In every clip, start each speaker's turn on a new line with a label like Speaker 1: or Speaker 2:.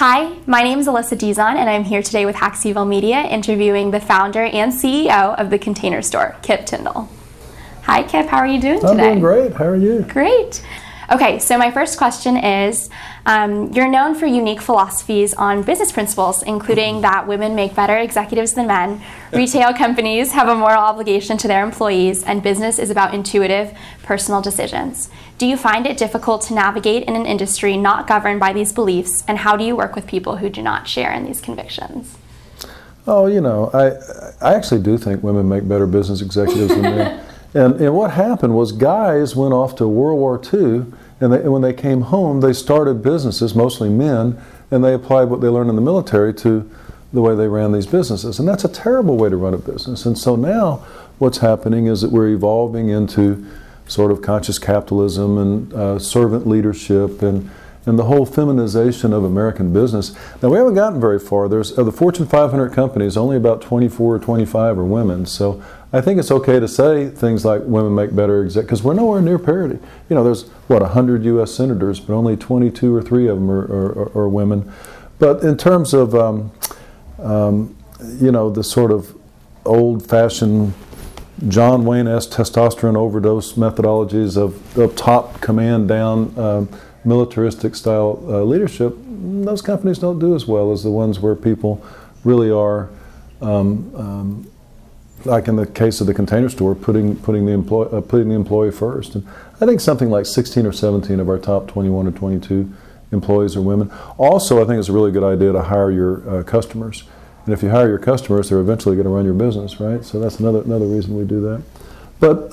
Speaker 1: Hi, my name is Alyssa Dizon, and I'm here today with HackCville interviewing the founder and CEO of The Container Store, Kip Tindell. Hi Kip, how are you doing today?
Speaker 2: I'm doing great, how are you?
Speaker 1: Great. Okay, so my first question is, you're known for unique philosophies on business principles, including that women make better executives than men, retail companies have a moral obligation to their employees, and business is about intuitive, personal decisions. Do you find it difficult to navigate in an industry not governed by these beliefs, and how do you work with people who do not share in these convictions?
Speaker 2: Oh, you know, I actually do think women make better business executives than men. And what happened was guys went off to World War II, and when they came home, they started businesses, mostly men, and they applied what they learned in the military to the way they ran these businesses. And that's a terrible way to run a business. And so now what's happening is that we're evolving into sort of conscious capitalism and servant leadership and the whole feminization of American business. Now, we haven't gotten very far. There's of the Fortune 500 companies, only about 24 or 25 are women. So I think it's okay to say things like women make better because we're nowhere near parity. You know, there's, what, 100 U.S. senators, but only 22 or 3 of them are women. But in terms of, you know, the sort of old-fashioned John Wayne-esque testosterone overdose methodologies of top command down militaristic style leadership, those companies don't do as well as the ones where people really are, like in the case of the Container Store, putting the employee first. And I think something like 16 or 17 of our top 21 or 22 employees are women. Also, I think it's a really good idea to hire your customers. And if you hire your customers, they're eventually going to run your business, right? So that's another reason we do that. But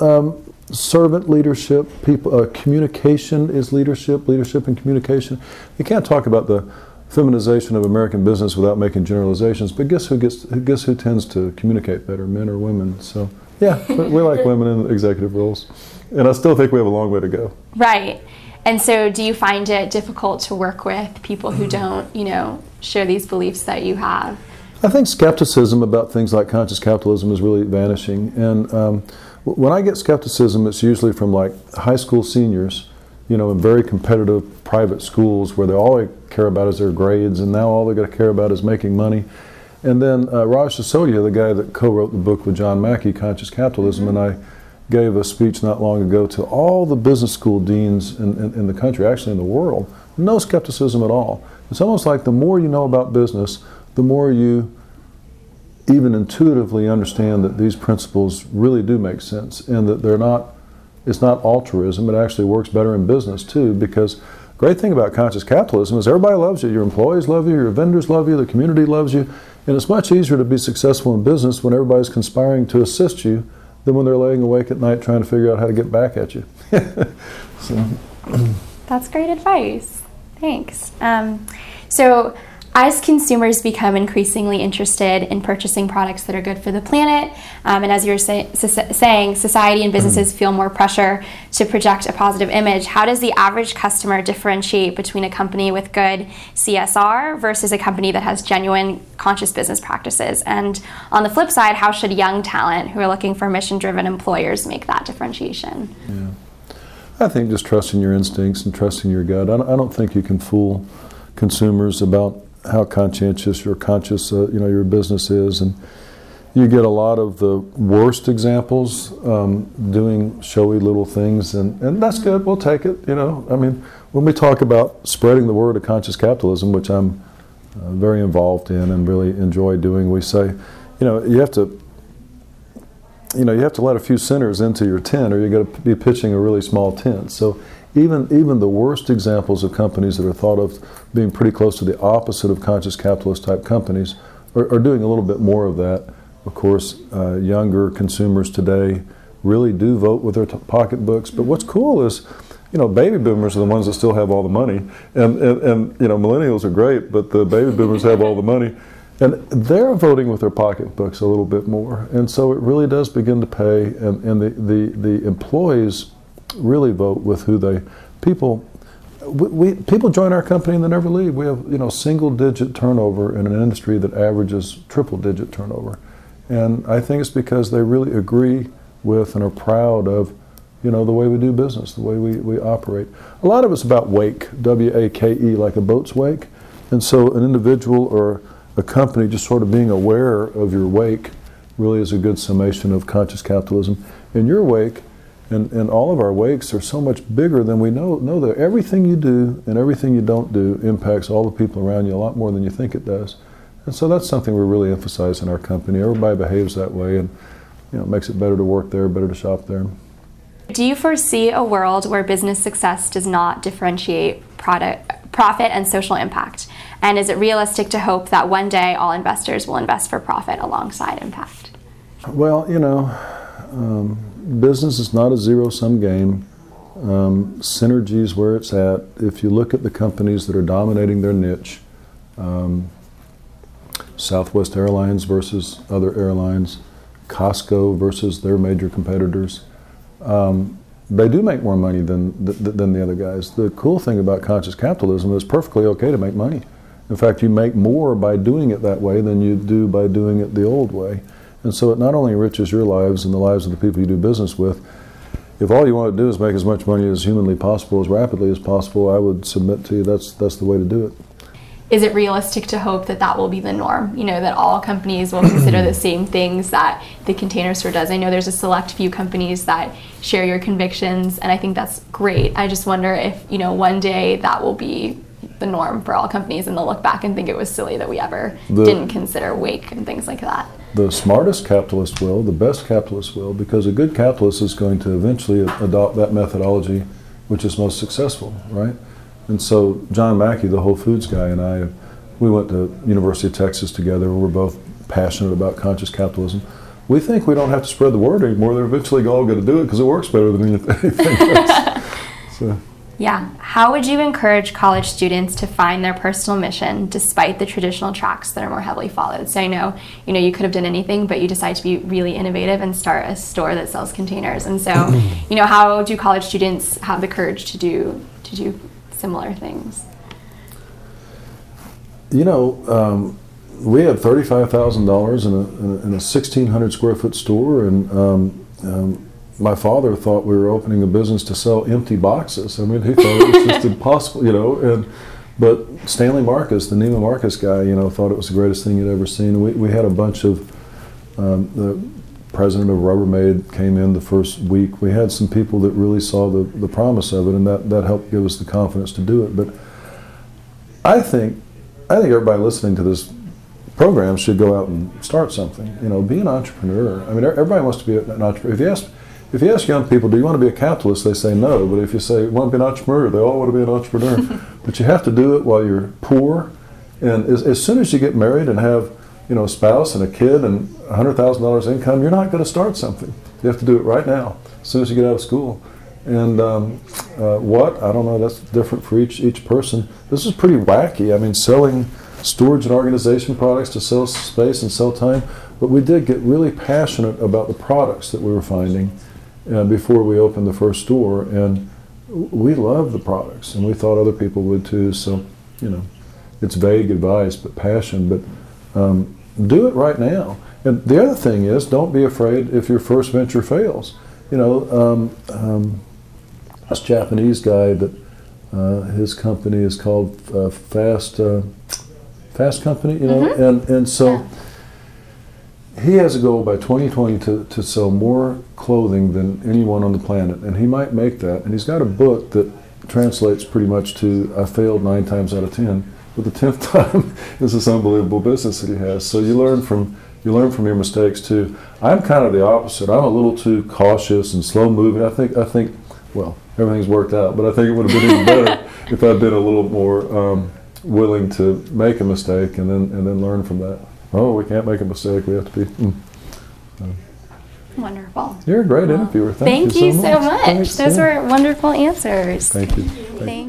Speaker 2: servant leadership, people, communication is leadership and communication. You can't talk about the feminization of American business without making generalizations, but guess who tends to communicate better, men or women? So yeah, we like women in executive roles. And I still think we have a long way to go.
Speaker 1: Right. And so do you find it difficult to work with people who don't, you know, share these beliefs that you have?
Speaker 2: I think skepticism about things like conscious capitalism is really vanishing. And when I get skepticism, it's usually from like high school seniors, you know, in very competitive private schools where all they care about is their grades, and now all they're going to care about is making money. And then Raj Sisodia, the guy that co-wrote the book with John Mackey, Conscious Capitalism, and I gave a speech not long ago to all the business school deans in the country, actually in the world. No skepticism at all. It's almost like the more you know about business, the more you even intuitively understand that these principles really do make sense, and that it's not altruism. It actually works better in business too, because the great thing about conscious capitalism is everybody loves you. Your employees love you, your vendors love you, the community loves you, and it's much easier to be successful in business when everybody's conspiring to assist you than when they're laying awake at night trying to figure out how to get back at you. So.
Speaker 1: That's great advice. Thanks. So as consumers become increasingly interested in purchasing products that are good for the planet, and as you were saying, society and businesses feel more pressure to project a positive image, how does the average customer differentiate between a company with good CSR versus a company that has genuine conscious business practices? And on the flip side, how should young talent who are looking for mission-driven employers make that differentiation?
Speaker 2: Yeah. I think just trusting your instincts and trusting your gut. I don't think you can fool consumers about how conscientious or conscious you know, your business is, and you get a lot of the worst examples doing showy little things, and that's good. We'll take it. You know, I mean, when we talk about spreading the word of conscious capitalism, which I'm very involved in and really enjoy doing, we say, you know, you have to let a few sinners into your tent, or you're going to be pitching a really small tent. So even the worst examples of companies that are thought of being pretty close to the opposite of conscious capitalist type companies are doing a little bit more of that. Of course, younger consumers today really do vote with their pocketbooks. But what's cool is, you know, baby boomers are the ones that still have all the money, and you know, millennials are great, but the baby boomers have all the money, and they're voting with their pocketbooks a little bit more. And so it really does begin to pay, and the employees really vote with who they people join our company and they never leave. We have, you know, single-digit turnover in an industry that averages triple-digit turnover, and I think it's because they really agree with and are proud of, you know, the way we do business, the way we operate. A lot of it's about wake, W-A-K-E, like a boat's wake. And so an individual or a company just sort of being aware of your wake really is a good summation of conscious capitalism. And your wake and all of our wakes are so much bigger than we know that everything you do and everything you don't do impacts all the people around you a lot more than you think it does. And so that's something we really emphasize in our company. Everybody behaves that way, and it makes it better to work there, better to shop there.
Speaker 1: Do you foresee a world where business success does not differentiate profit and social impact? And is it realistic to hope that one day all investors will invest for profit alongside impact?
Speaker 2: Well, business is not a zero-sum game. Synergy is where it's at. If you look at the companies that are dominating their niche, Southwest Airlines versus other airlines, Costco versus their major competitors, they do make more money than the other guys. The cool thing about conscious capitalism is it's perfectly okay to make money. In fact, you make more by doing it that way than you do by doing it the old way. And so it not only enriches your lives and the lives of the people you do business with. If all you want to do is make as much money as humanly possible, as rapidly as possible, I would submit to you that's the way to do it.
Speaker 1: Is it realistic to hope that that will be the norm? That all companies will consider the same things that the Container Store does? I know there's a select few companies that share your convictions, and I think that's great. I just wonder if, one day that will be the norm for all companies, and they'll look back and think it was silly that we ever didn't consider wake and things like that.
Speaker 2: The smartest capitalist will, the best capitalist will, because a good capitalist is going to eventually adopt that methodology which is most successful, right? And so John Mackey, the Whole Foods guy, and I, we went to University of Texas together. We're both passionate about conscious capitalism. We think we don't have to spread the word anymore. They're eventually all going to do it because it works better than anything else. So.
Speaker 1: Yeah. How would you encourage college students to find their personal mission despite the traditional tracks that are more heavily followed? So I know, you could have done anything, but you decide to be really innovative and start a store that sells containers. And so, how do college students have the courage to do similar things?
Speaker 2: We had $35,000 in a 1,600 square foot store, and my father thought we were opening a business to sell empty boxes. I mean, he thought it was just impossible, but Stanley Marcus, the Neiman Marcus guy, thought it was the greatest thing he'd ever seen. We had a bunch of, the president of Rubbermaid came in the first week. We had some people that really saw the promise of it, and that helped give us the confidence to do it. But I think everybody listening to this program should go out and start something. Be an entrepreneur. I mean, everybody wants to be an entrepreneur. If you ask young people, do you want to be a capitalist, they say no. But if you say, want to be an entrepreneur, they all want to be an entrepreneur. But you have to do it while you're poor. And as soon as you get married and have a spouse and a kid and $100,000 income, you're not going to start something. You have to do it right now, as soon as you get out of school. And what? I don't know. That's different for each person. This is pretty wacky. I mean, selling storage and organization products to sell space and sell time. But we did get really passionate about the products that we were finding before we opened the first store. And we loved the products, and we thought other people would too. So, it's vague advice, but passion. But do it right now. And the other thing is, don't be afraid if your first venture fails. This Japanese guy that his company is called Fast Company, and so. Yeah. He has a goal by 2020 to sell more clothing than anyone on the planet, and he might make that. And he's got a book that translates pretty much to "I failed 9 times out of 10." But the 10th time is this unbelievable business that he has. So you learn from your mistakes too. I'm kind of the opposite. I'm a little too cautious and slow moving. I think well, everything's worked out, but I think it would have been even better if I'd been a little more willing to make a mistake and then learn from that. Oh, we can't make a mistake. We have to be.
Speaker 1: Wonderful.
Speaker 2: You're a great interviewer. Thank
Speaker 1: you so much.
Speaker 2: Thanks,
Speaker 1: Those were wonderful answers.
Speaker 2: Thank you.
Speaker 1: Thank you.